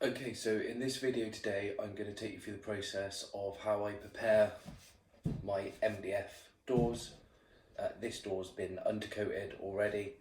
Okay, so in this video today, I'm going to take you through the process of how I prepare my MDF doors. This door's been undercoated already.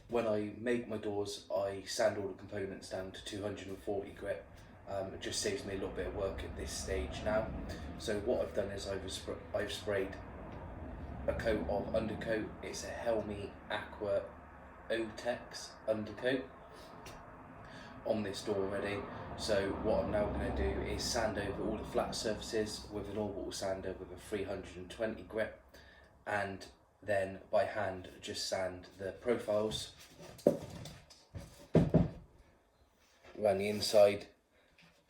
When I make my doors, I sand all the components down to 240 grit. It just saves me a little bit of work at this stage now. So what I've done is I've sprayed a coat of undercoat. It's a Helmy Aqua Otex undercoat on this door already. So what I'm now going to do is sand over all the flat surfaces with an orbital sander with a 320 grit, and then by hand just sand the profiles around the inside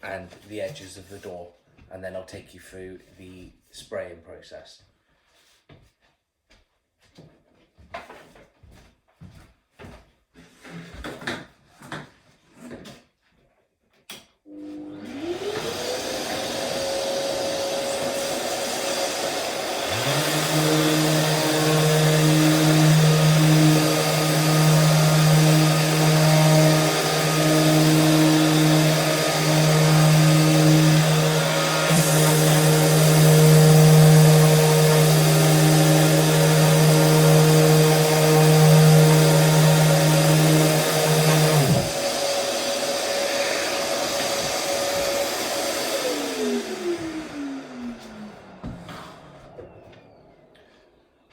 and the edges of the door, and then I'll take you through the spraying process.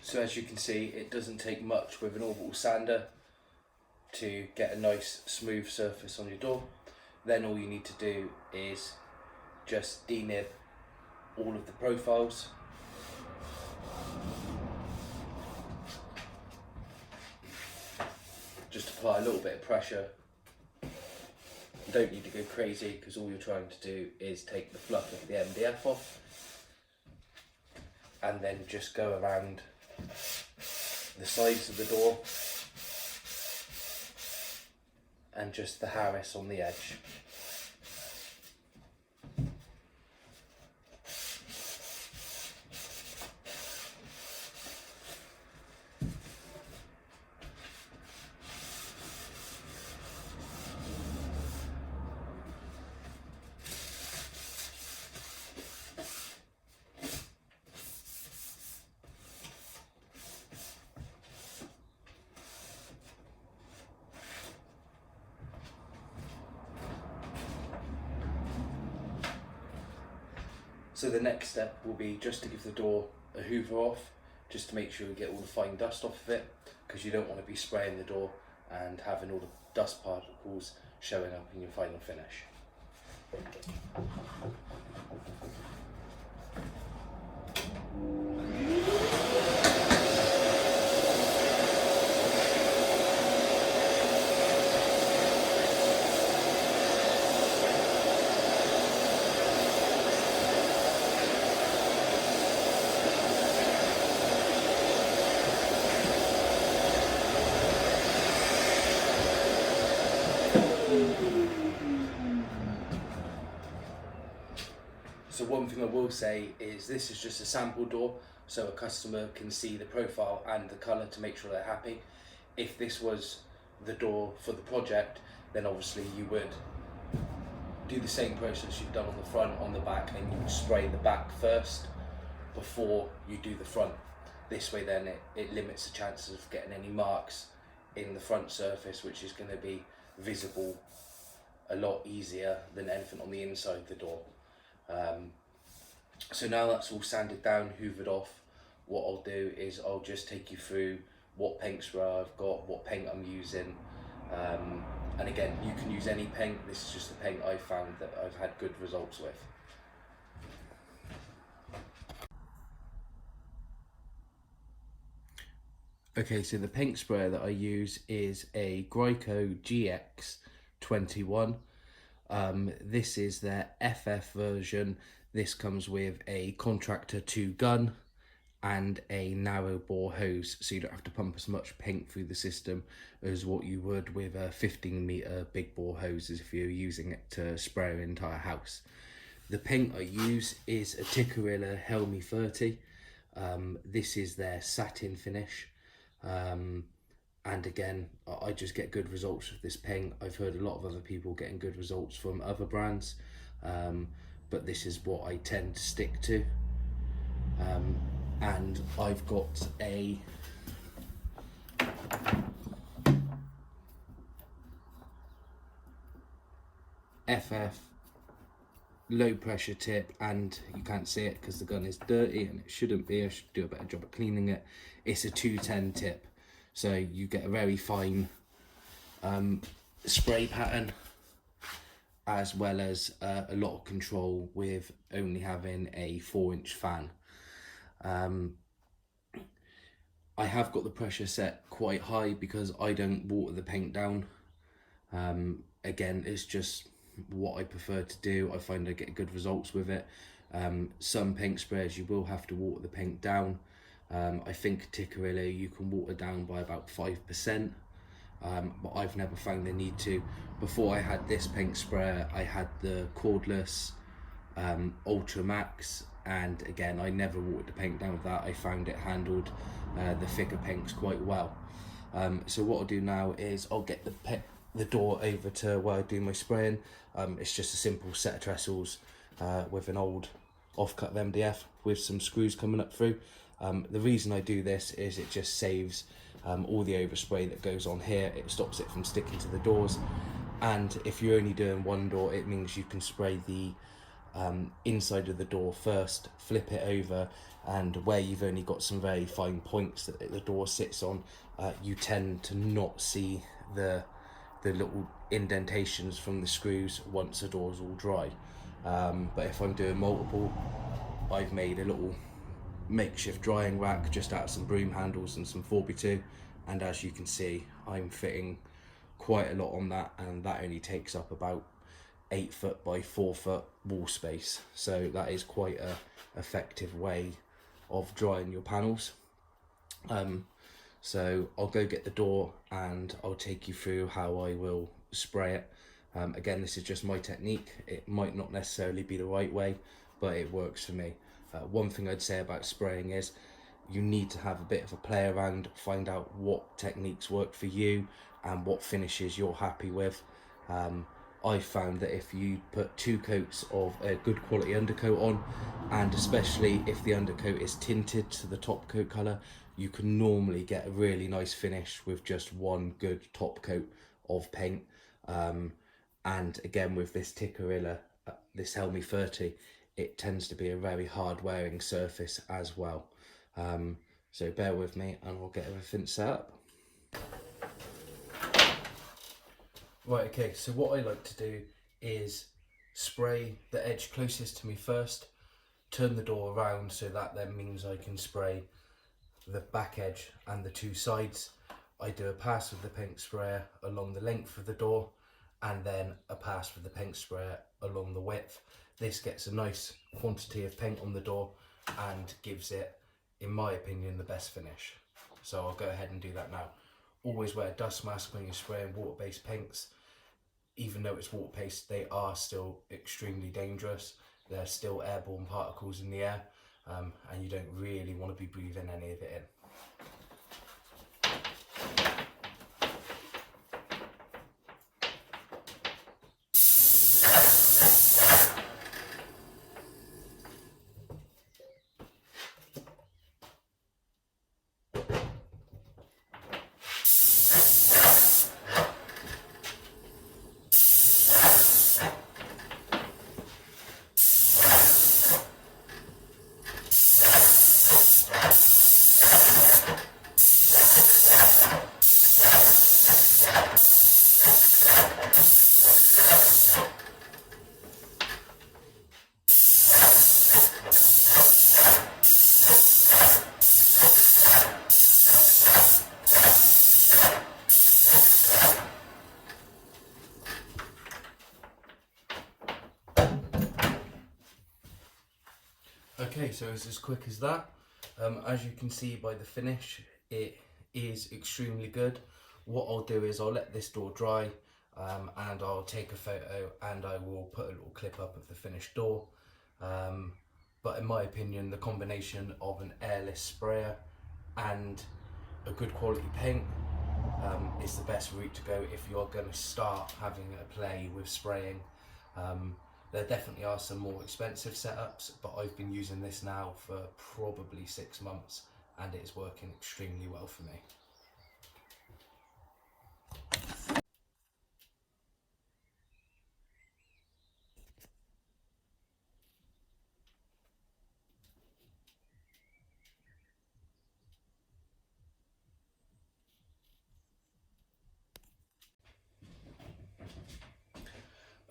So as you can see, it doesn't take much with an orbital sander to get a nice smooth surface on your door. Then all you need to do is just denib all of the profiles. Just apply a little bit of pressure. You don't need to go crazy because all you're trying to do is take the fluff of the MDF off, and then just go around the sides of the door and just the harris on the edge. So the next step will be just to give the door a hoover off, just to make sure we get all the fine dust off of it, because you don't want to be spraying the door and having all the dust particles showing up in your final finish. So one thing I will say is this is just a sample door, so a customer can see the profile and the colour to make sure they're happy. If this was the door for the project, then obviously you would do the same process you've done on the front, on the back, and you would spray the back first before you do the front. This way then it limits the chances of getting any marks in the front surface, which is going to be visible a lot easier than anything on the inside of the door. So now that's all sanded down, hoovered off, what I'll do is I'll just take you through what paint spray I've got, what paint I'm using, and again, you can use any paint. This is just the paint I've found that I've had good results with. Okay, so the paint sprayer that I use is a Graco GX21. This is their FF version. This comes with a contractor 2 gun and a narrow bore hose, so you don't have to pump as much paint through the system as what you would with a 15-meter big bore hoses if you're using it to spray an entire house. The paint I use is a Tikkurila Helmy 30. This is their satin finish, and and again, I just get good results with this paint. I've heard a lot of other people getting good results from other brands, but this is what I tend to stick to. And I've got a FF low pressure tip, and you can't see it because the gun is dirty and it shouldn't be. I should do a better job at cleaning it. It's a 210 tip, so you get a very fine spray pattern, as well as a lot of control with only having a 4-inch fan. I have got the pressure set quite high because I don't water the paint down. Again, it's just what I prefer to do. I find I get good results with it. Some paint sprayers you will have to water the paint down. I think Tikkurila you can water down by about 5%, but I've never found the need to. Before I had this paint sprayer, I had the cordless Ultra Max, and again I never watered the paint down with that. I found it handled the thicker paints quite well. So what I'll do now is I'll get the door over to where I do my spraying. It's just a simple set of trestles with an old offcut of MDF with some screws coming up through. The reason I do this is it just saves all the overspray that goes on here. It stops it from sticking to the doors, and if you're only doing one door, it means you can spray the inside of the door first, flip it over, and where you've only got some very fine points that the door sits on, you tend to not see the little indentations from the screws once the door's all dry. But if I'm doing multiple, I've made a little makeshift drying rack just out of some broom handles and some 4x2, and as you can see, I'm fitting quite a lot on that, and that only takes up about 8 foot by 4 foot wall space, so that is quite a effective way of drying your panels. So I'll go get the door and I'll take you through how I will spray it. Again, this is just my technique. It might not necessarily be the right way, but it works for me. One thing I'd say about spraying is you need to have a bit of a play around, find out what techniques work for you and what finishes you're happy with. I found that if you put 2 coats of a good quality undercoat on, and especially if the undercoat is tinted to the top coat colour, you can normally get a really nice finish with just 1 good top coat of paint. And again, with this Tikkurila, this Helm 30, it tends to be a very hard wearing surface as well. So bear with me and I'll get everything set up. Right, okay, so what I like to do is spray the edge closest to me first, turn the door around, so that then means I can spray the back edge and the 2 sides. I do a pass with the paint sprayer along the length of the door, and then a pass with the paint sprayer along the width. This gets a nice quantity of paint on the door and gives it, in my opinion, the best finish. So I'll go ahead and do that now. Always wear a dust mask when you're spraying water-based paints. Even though it's water-based, they are still extremely dangerous. There's still airborne particles in the air, and you don't really want to be breathing any of it in. Okay, so it's as quick as that. As you can see by the finish, it is extremely good. What I'll do is I'll let this door dry, and I'll take a photo and I will put a little clip up of the finished door. But in my opinion, the combination of an airless sprayer and a good quality paint is the best route to go if you're going to start having a play with spraying. There definitely are some more expensive setups, but I've been using this now for probably 6 months and it is working extremely well for me.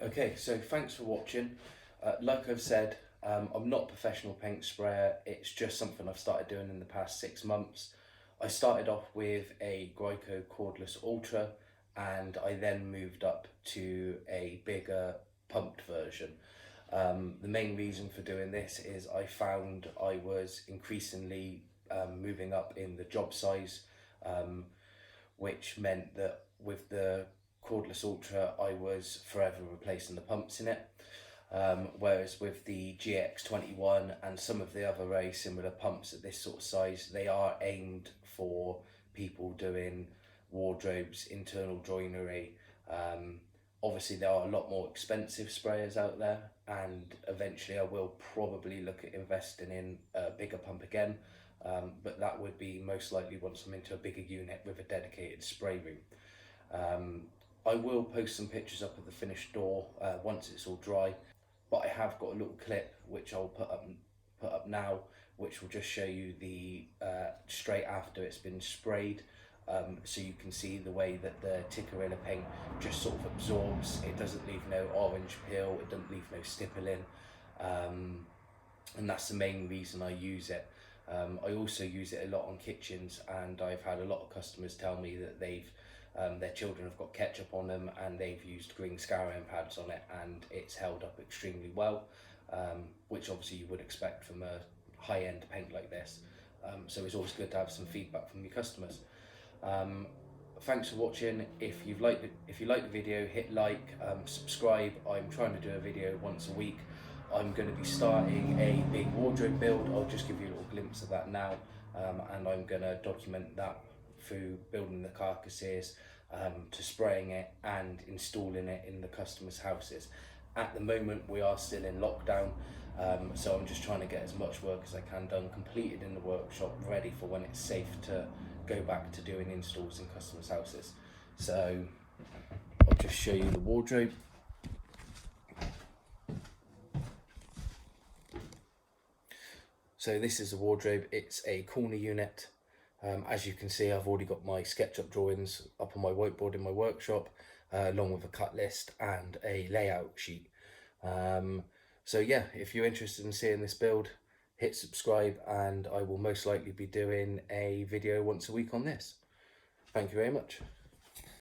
Okay, so thanks for watching. Like I've said, I'm not a professional paint sprayer, it's just something I've started doing in the past 6 months. I started off with a Graco cordless Ultra and I then moved up to a bigger pumped version. The main reason for doing this is I found I was increasingly moving up in the job size, which meant that with the cordless Ultra I was forever replacing the pumps in it. Whereas with the GX21 and some of the other very similar pumps at this sort of size, they are aimed for people doing wardrobes, internal joinery. Obviously there are a lot more expensive sprayers out there, and eventually I will probably look at investing in a bigger pump again, but that would be most likely once I'm into a bigger unit with a dedicated spray room. I will post some pictures up of the finished door once it's all dry, but I have got a little clip which I'll put up now, which will just show you the straight after it's been sprayed, so you can see the way that the Tikkurila paint just sort of absorbs. It doesn't leave no orange peel, it doesn't leave no stipple in, and that's the main reason I use it. I also use it a lot on kitchens, and I've had a lot of customers tell me that their children have got ketchup on them and they've used green scouring pads on it and it's held up extremely well, which obviously you would expect from a high-end paint like this. So it's always good to have some feedback from your customers. Thanks for watching. If you like the video, hit like, subscribe. I'm trying to do a video once a week. I'm going to be starting a big wardrobe build. I'll just give you a little glimpse of that now, and I'm going to document that through building the carcasses, to spraying it and installing it in the customers' houses. At the moment we are still in lockdown, so I'm just trying to get as much work as I can done, completed in the workshop, ready for when it's safe to go back to doing installs in customers' houses. So I'll just show you the wardrobe. So this is a wardrobe, it's a corner unit. As you can see, I've already got my SketchUp drawings up on my whiteboard in my workshop, along with a cut list and a layout sheet. So yeah, if you're interested in seeing this build, hit subscribe and I will most likely be doing a video once a week on this. Thank you very much.